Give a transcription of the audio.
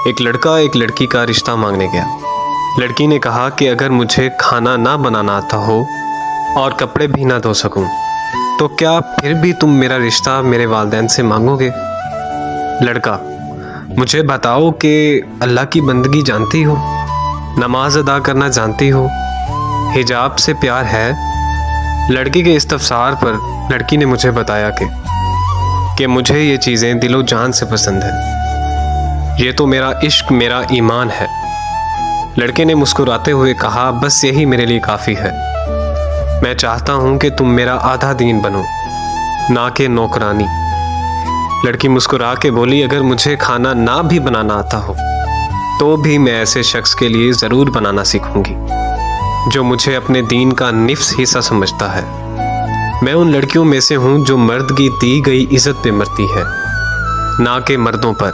ایک لڑکا ایک لڑکی کا رشتہ مانگنے گیا۔ لڑکی نے کہا کہ اگر مجھے کھانا نہ بنانا آتا ہو اور کپڑے بھی نہ دھو سکوں تو کیا پھر بھی تم میرا رشتہ میرے والدین سے مانگو گے؟ لڑکا: مجھے بتاؤ کہ اللہ کی بندگی جانتی ہو، نماز ادا کرنا جانتی ہو، حجاب سے پیار ہے؟ لڑکی کے استفسار پر لڑکی نے مجھے بتایا کہ مجھے یہ چیزیں دل و جان سے پسند ہیں، یہ تو میرا عشق، میرا ایمان ہے۔ لڑکے نے مسکراتے ہوئے کہا، بس یہی میرے لیے کافی ہے، میں چاہتا ہوں کہ تم میرا آدھا دین بنو، نہ کہ نوکرانی۔ لڑکی مسکرا کے بولی، اگر مجھے کھانا نہ بھی بنانا آتا ہو تو بھی میں ایسے شخص کے لیے ضرور بنانا سیکھوں گی جو مجھے اپنے دین کا نفس حصہ سمجھتا ہے۔ میں ان لڑکیوں میں سے ہوں جو مرد کی دی گئی عزت پہ مرتی ہے، نہ کہ مردوں پر۔